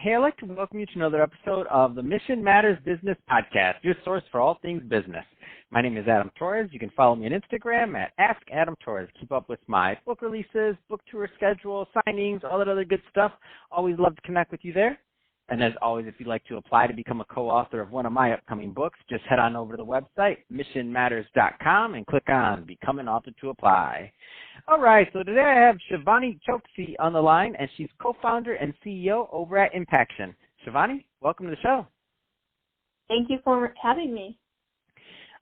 Hey, I'd like to welcome you to another episode of the Mission Matters Business Podcast, your source for all things business. My name is Adam Torres. You can follow me on Instagram at AskAdamTorres. Keep up with my book releases, book tour schedule, signings, all that other good stuff. Always love to connect with you there. And as always, if you'd like to apply to become a co-author of one of my upcoming books, just head on over to the website, missionmatters.com, and click on Become an Author to apply. All right, so today I have Shivani Chokshi on the line, and she's co-founder and CEO over at Impaction. Shivani, welcome to the show. Thank you for having me.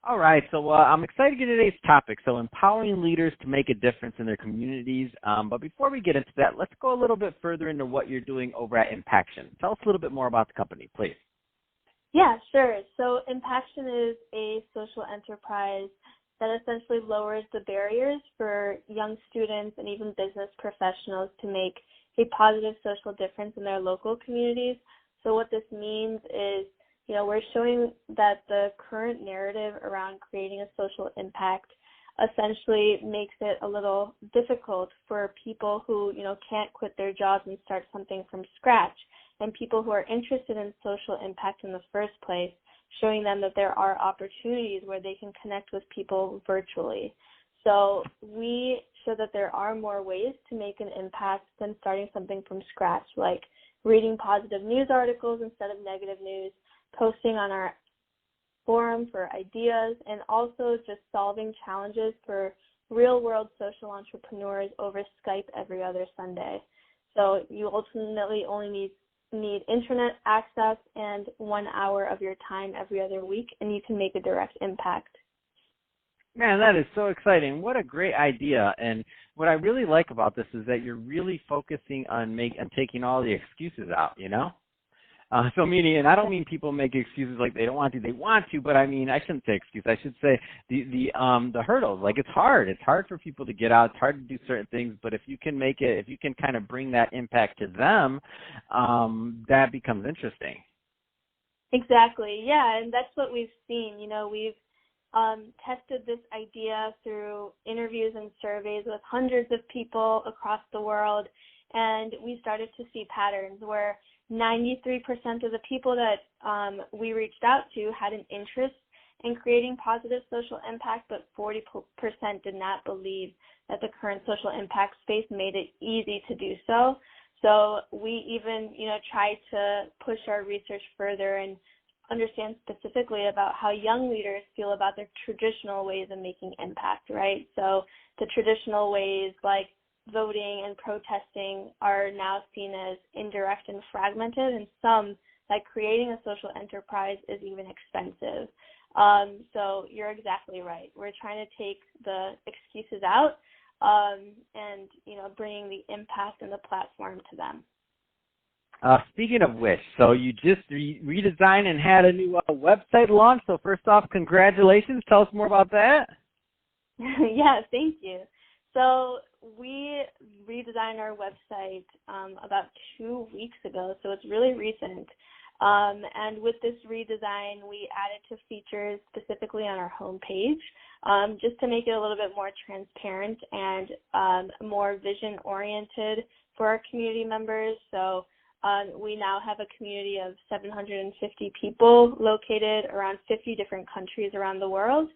All right, so I'm excited to get to today's topic, so empowering leaders to make a difference in their communities. But before we get into that, let's go a little bit further into what you're doing over at Impaction. Tell us a little bit more about the company, please. Yeah, sure. So Impaction is a social enterprise that essentially lowers the barriers for young students and even business professionals to make a positive social difference in their local communities. So what this means is, we're showing that the current narrative around creating a social impact essentially makes it a little difficult for people who, can't quit their jobs and start something from scratch, and people who are interested in social impact in the first place, showing them that there are opportunities where they can connect with people virtually. So we show that there are more ways to make an impact than starting something from scratch, like reading positive news articles instead of negative news, posting on our forum for ideas, and also just solving challenges for real-world social entrepreneurs over Skype every other Sunday. So you ultimately only need internet access and 1 hour of your time every other week, and you can make a direct impact. Man, that is so exciting. What a great idea. And what I really like about this is that you're really focusing on taking all the excuses out, So meaning, and I don't mean people make excuses like they don't want to, they want to, but I shouldn't say excuse. I should say the hurdles. Like it's hard for people to get out. It's hard to do certain things, but if you can kind of bring that impact to them, that becomes interesting. Exactly. Yeah. And that's what we've seen. We've tested this idea through interviews and surveys with hundreds of people across the world. And we started to see patterns where 93% of the people that we reached out to had an interest in creating positive social impact, but 40% did not believe that the current social impact space made it easy to do so. So we even, tried to push our research further and understand specifically about how young leaders feel about their traditional ways of making impact, right? So the traditional ways like voting and protesting are now seen as indirect and fragmented, and some, like creating a social enterprise, is even expensive. So you're exactly right. We're trying to take the excuses out and, bringing the impact and the platform to them. Speaking of which, so you just redesigned and had a new website launch. So first off, congratulations. Tell us more about that. Yeah, thank you. So we redesigned our website about 2 weeks ago, so it's really recent. And with this redesign, we added to features specifically on our homepage just to make it a little bit more transparent and more vision-oriented for our community members. So we now have a community of 750 people located around 50 different countries around the world.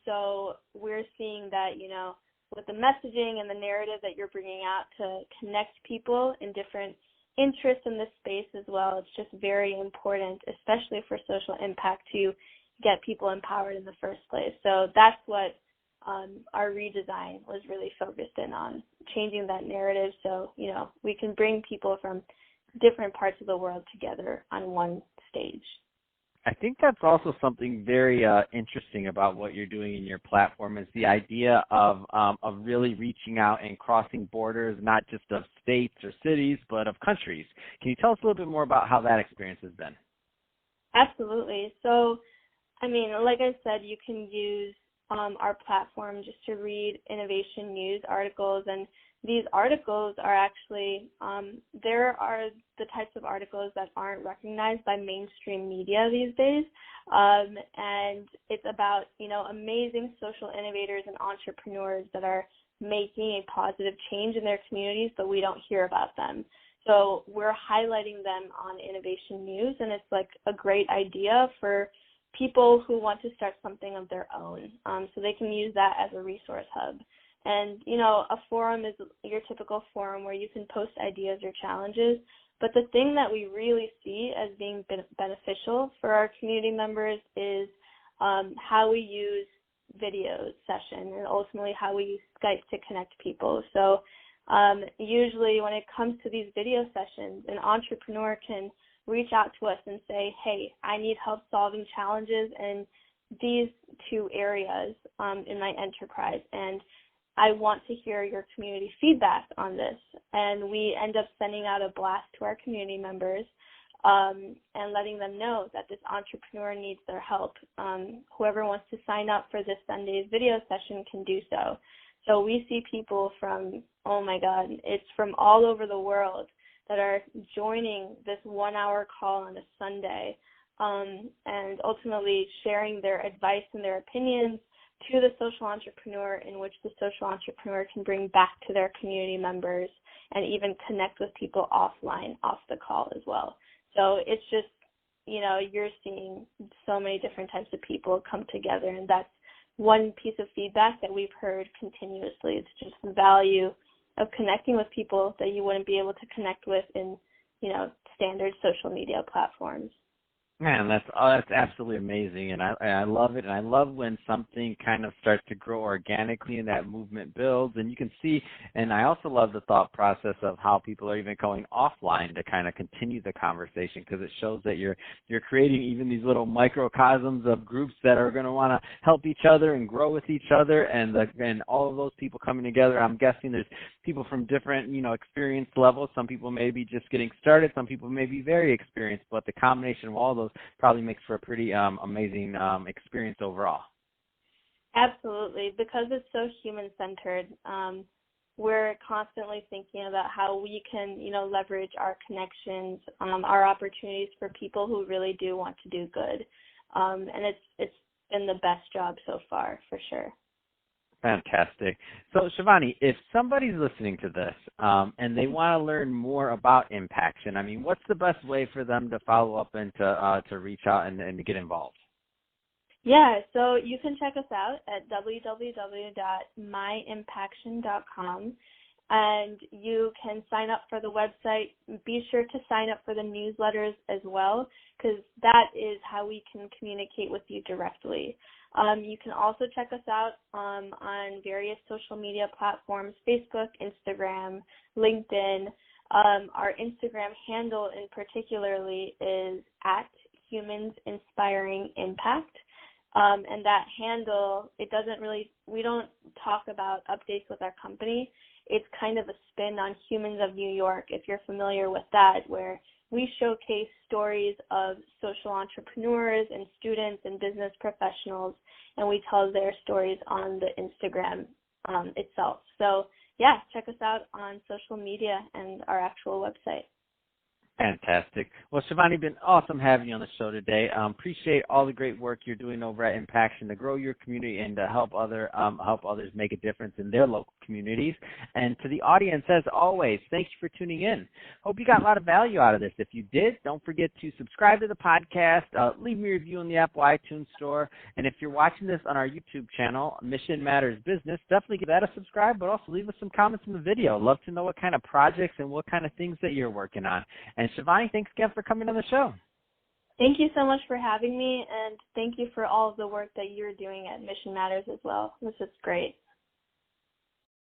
So we're seeing that, with the messaging and the narrative that you're bringing out to connect people in different interests in this space as well, it's just very important, especially for social impact, to get people empowered in the first place. So that's what our redesign was really focused in on, changing that narrative so, we can bring people from different parts of the world together on one stage. I think that's also something very interesting about what you're doing in your platform is the idea of really reaching out and crossing borders, not just of states or cities, but of countries. Can you tell us a little bit more about how that experience has been? Absolutely. So, like I said, you can use our platform just to read innovation news articles, and these articles are actually, there are the types of articles that aren't recognized by mainstream media these days, and it's about, amazing social innovators and entrepreneurs that are making a positive change in their communities, but we don't hear about them. So we're highlighting them on Innovation News, and it's like a great idea for people who want to start something of their own. So they can use that as a resource hub. And, a forum is your typical forum where you can post ideas or challenges. But the thing that we really see as being beneficial for our community members is how we use video session and ultimately how we use Skype to connect people. So usually when it comes to these video sessions, an entrepreneur can reach out to us and say, hey, I need help solving challenges in these two areas in my enterprise, and I want to hear your community feedback on this. And we end up sending out a blast to our community members and letting them know that this entrepreneur needs their help. Whoever wants to sign up for this Sunday's video session can do so. So we see people from, oh my God, it's from all over the world that are joining this 1-hour call on a Sunday and ultimately sharing their advice and their opinions to the social entrepreneur, in which the social entrepreneur can bring back to their community members and even connect with people offline, off the call as well. So it's just, you're seeing so many different types of people come together, and that's one piece of feedback that we've heard continuously. It's just the value of connecting with people that you wouldn't be able to connect with in, standard social media platforms. Man, that's absolutely amazing, and I love it. And I love when something kind of starts to grow organically and that movement builds. And you can see, and I also love the thought process of how people are even going offline to kind of continue the conversation, because it shows that you're creating even these little microcosms of groups that are going to want to help each other and grow with each other, and all of those people coming together. I'm guessing there's people from different experience levels. Some people may be just getting started, some people may be very experienced, but the combination of all those probably makes for a pretty amazing experience overall. Absolutely. Because it's so human-centered, we're constantly thinking about how we can, leverage our connections, our opportunities for people who really do want to do good. And it's been the best job so far, for sure. Fantastic. So, Shivani, if somebody's listening to this and they want to learn more about Impaction, what's the best way for them to follow up and to reach out and to get involved? Yeah, so you can check us out at www.myimpaction.com, and you can sign up for the website. Be sure to sign up for the newsletters as well, because that is how we can communicate with you directly. You can also check us out on various social media platforms, Facebook, Instagram, LinkedIn. Our Instagram handle in particularly is @HumansInspiringImpact. And that handle, we don't talk about updates with our company. It's kind of a spin on Humans of New York, if you're familiar with that, where we showcase stories of social entrepreneurs and students and business professionals, and we tell their stories on the Instagram itself. So, yeah, check us out on social media and our actual website. Fantastic. Well, Shivani, been awesome having you on the show today. Appreciate all the great work you're doing over at Impaction to grow your community and to help others make a difference in their local communities. And to the audience, as always, thank you for tuning in. Hope you got a lot of value out of this. If you did, don't forget to subscribe to the podcast, leave me a review in the Apple iTunes Store, and if you're watching this on our YouTube channel, Mission Matters Business, definitely give that a subscribe, but also leave us some comments in the video. Love to know what kind of projects and what kind of things that you're working on. And Shivani, thanks again for coming on the show. Thank you so much for having me, and thank you for all of the work that you're doing at Mission Matters as well. This is great.